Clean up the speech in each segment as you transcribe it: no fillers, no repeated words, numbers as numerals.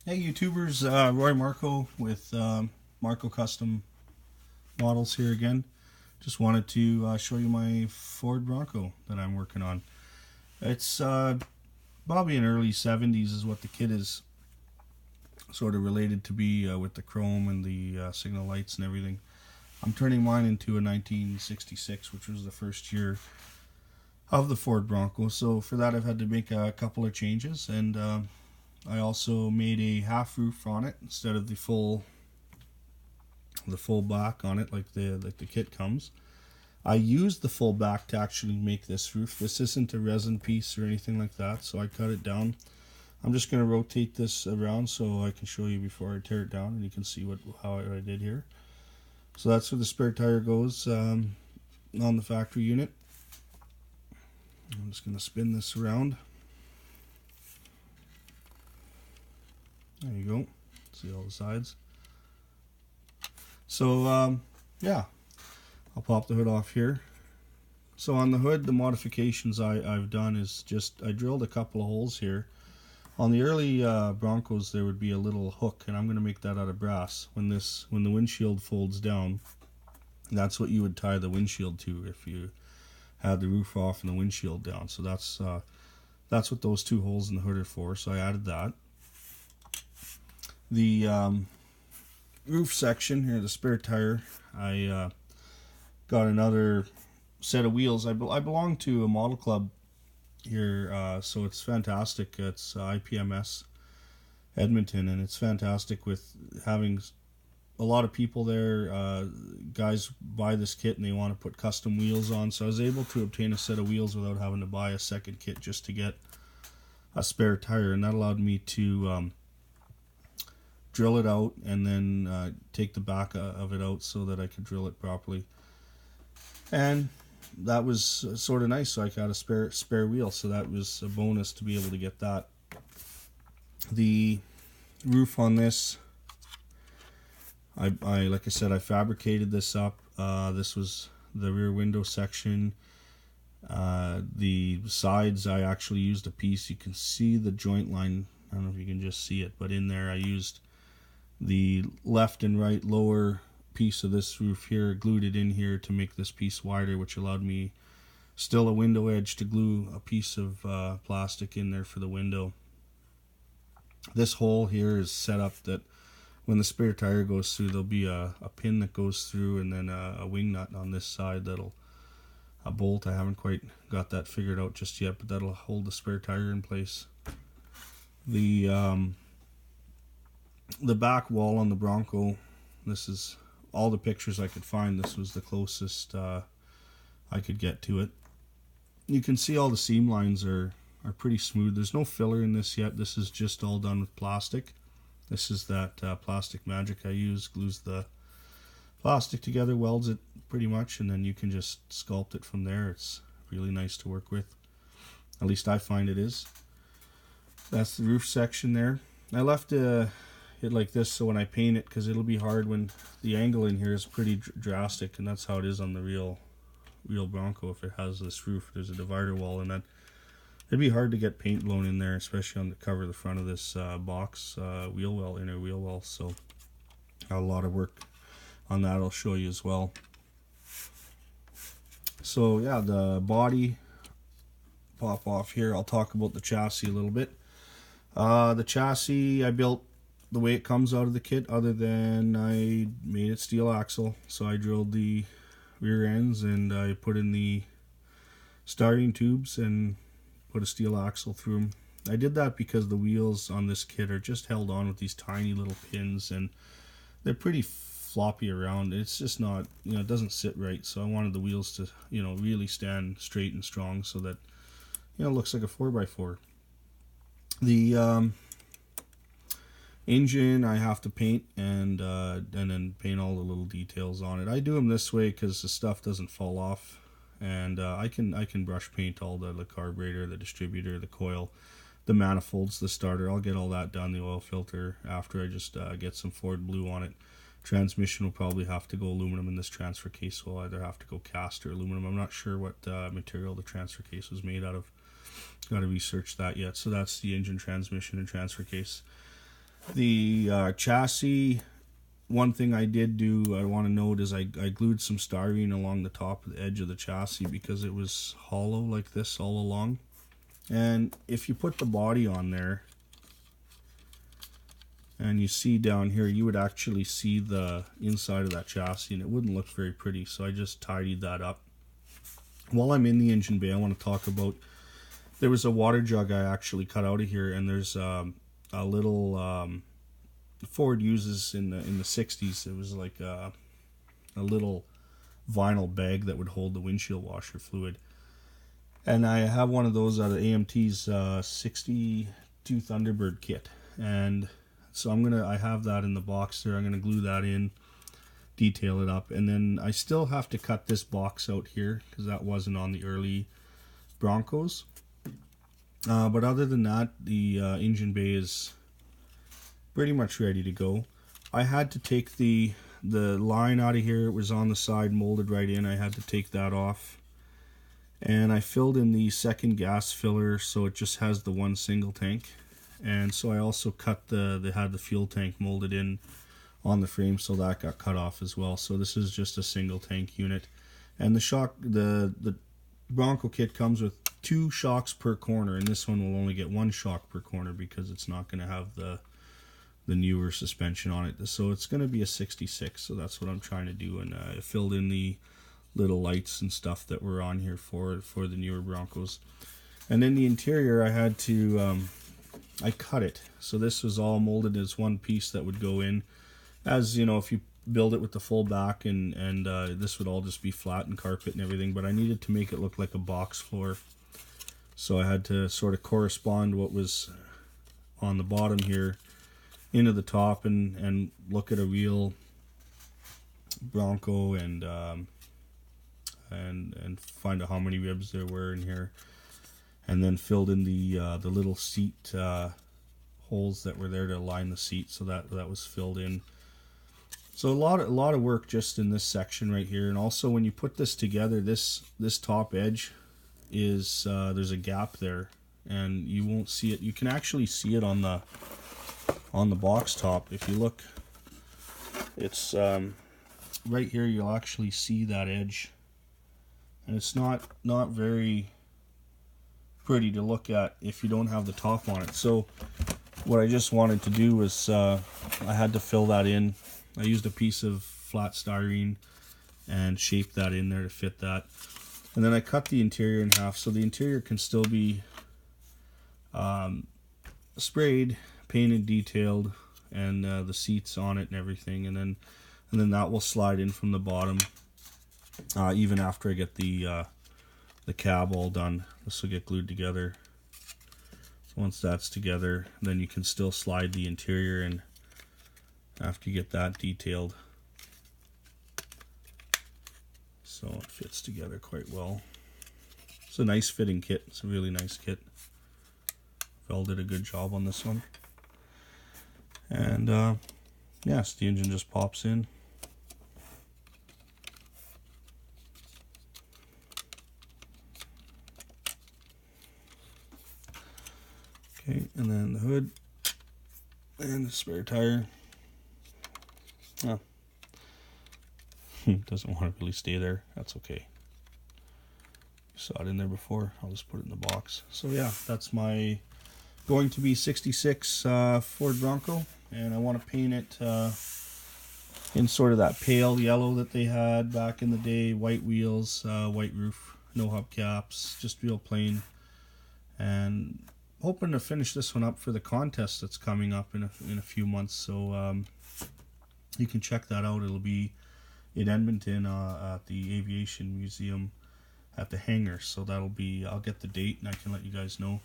Hey YouTubers, Marko with Marko Custom Models here again. Just wanted to show you my Ford Bronco that I'm working on. It's probably in early 70s is what the kit is sort of related to be with the chrome and the signal lights and everything. I'm turning mine into a 1966, which was the first year of the Ford Bronco. So for that I've had to make a couple of changes, and I also made a half roof on it instead of the full back on it like the kit comes. I used the full back to actually make this roof. This isn't a resin piece or anything like that, so I cut it down. I'm just going to rotate this around so I can show you before I tear it down, and you can see how I did here. So that's where the spare tire goes on the factory unit. I'm just going to spin this around. There you go. See all the sides. So yeah, I'll pop the hood off here. So on the hood, the modifications I've done is just I drilled a couple of holes here. On the early Broncos, there would be a little hook, and I'm going to make that out of brass. When the windshield folds down, that's what you would tie the windshield to if you had the roof off and the windshield down. So that's what those two holes in the hood are for. So I added that. The roof section here, the spare tire, I got another set of wheels. I belong to a model club here, so it's fantastic. It's IPMS Edmonton, and it's fantastic with having a lot of people there. Guys buy this kit and they want to put custom wheels on, so I was able to obtain a set of wheels without having to buy a second kit just to get a spare tire, and that allowed me to drill it out and then take the back of it out so that I could drill it properly. And that was sort of nice, so I got a spare wheel, so that was a bonus to be able to get that. The roof on this, I like I said, I fabricated this up. This was the rear window section. The sides, I actually used a piece. You can see the joint line. I don't know if you can just see it, but in there I used the left and right lower piece of this roof here, glued it in here to make this piece wider, which allowed me still a window edge to glue a piece of plastic in there for the window. This hole here is set up that when the spare tire goes through, there'll be a pin that goes through, and then a wing nut on this side that'll a bolt. I haven't quite got that figured out just yet, but that'll hold the spare tire in place. The back wall on the Bronco, this is all the pictures I could find. This was the closest I could get to it. You can see all the seam lines are pretty smooth. There's no filler in this yet. This is just all done with plastic. This is that plastic magic I use. Glues the plastic together, welds it pretty much, and then you can just sculpt it from there. It's really nice to work with. At least I find it is. That's the roof section there. I left it like this so when I paint it, because it'll be hard when the angle in here is pretty drastic, and that's how it is on the real Bronco. If it has this roof, there's a divider wall in that. It'd be hard to get paint blown in there, especially on the cover, the front of this box wheel well, inner wheel well. So a lot of work on that I'll show you as well. So yeah, the body pop off here. I'll talk about the chassis a little bit. The chassis I built the way it comes out of the kit, other than I made it steel axle. So I drilled the rear ends and I put in the starting tubes and put a steel axle through them. I did that because the wheels on this kit are just held on with these tiny little pins, and they're pretty floppy around. It's just not, it doesn't sit right. So I wanted the wheels to, really stand straight and strong so that, it looks like a 4x4. The engine I have to paint and then paint all the little details on it. I do them this way because the stuff doesn't fall off, and I can brush paint all the carburetor, the distributor, the coil, the manifolds, the starter. I'll get all that done. The oil filter after I just get some Ford blue on it. Transmission will probably have to go aluminum in this transfer case. Will either have to go cast or aluminum. I'm not sure what material the transfer case was made out of. Got to research that yet. So that's the engine, transmission, and transfer case. The chassis, one thing I did do, I want to note, is I glued some styrene along the top of the edge of the chassis because it was hollow like this all along. And if you put the body on there, and you see down here, you would actually see the inside of that chassis, and it wouldn't look very pretty, so I just tidied that up. While I'm in the engine bay, I want to talk about, there was a water jug I actually cut out of here, and there's a little, Ford uses in the 60s, it was like a little vinyl bag that would hold the windshield washer fluid. And I have one of those out of AMT's 62 Thunderbird kit, and so I have that in the box there. I'm gonna glue that in, detail it up, and then I still have to cut this box out here because that wasn't on the early Broncos. But other than that, the engine bay is pretty much ready to go. I had to take the line out of here. It was on the side, molded right in. I had to take that off. And I filled in the second gas filler so it just has the one single tank. And so I also cut they had the fuel tank molded in on the frame, so that got cut off as well. So this is just a single tank unit. And the Bronco kit comes with 2 shocks per corner, and this one will only get 1 shock per corner because it's not going to have the newer suspension on it. So it's going to be a 66, so that's what I'm trying to do. And I filled in the little lights and stuff that were on here for the newer Broncos. And then the interior, I had to I cut it, so this was all molded as one piece that would go in, as you know, if you build it with the full back, and this would all just be flat and carpet and everything. But I needed to make it look like a box floor, so I had to sort of correspond what was on the bottom here into the top, and look at a real Bronco, and find out how many ribs there were in here, and then filled in the little seat holes that were there to align the seat, so that was filled in. So a lot of work just in this section right here. And also when you put this together, this top edge is there's a gap there, and you won't see it. You can actually see it on the box top. If you look, it's right here. You'll actually see that edge, and it's not very pretty to look at if you don't have the top on it. So what I just wanted to do was I had to fill that in. I used a piece of flat styrene and shaped that in there to fit that. And then I cut the interior in half, so the interior can still be sprayed, painted, detailed, and the seats on it and everything. And then that will slide in from the bottom, even after I get the cab all done. This will get glued together. So once that's together, then you can still slide the interior in after you get that detailed. So it fits together quite well. It's a nice fitting kit. It's a really nice kit. Revell did a good job on this one. And yes, the engine just pops in. Okay, and then the hood and the spare tire. Oh. Doesn't want to really stay there. That's okay. You saw it in there before. I'll just put it in the box. So yeah, that's my going to be 66 Ford Bronco, and I want to paint it in sort of that pale yellow that they had back in the day. White wheels, white roof, no hubcaps, just real plain. And hoping to finish this one up for the contest that's coming up in a few months. So you can check that out. It'll be in Edmonton at the Aviation Museum at the hangar. So that'll be, I'll get the date and I can let you guys know.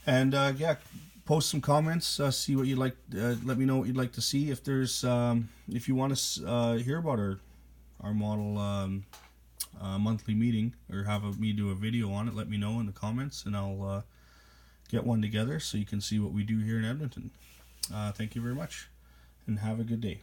And yeah, post some comments, see what you'd like, let me know what you'd like to see. If there's if you want to hear about our model monthly meeting, or have me do a video on it, let me know in the comments, and I'll get one together so you can see what we do here in Edmonton. Thank you very much, and have a good day.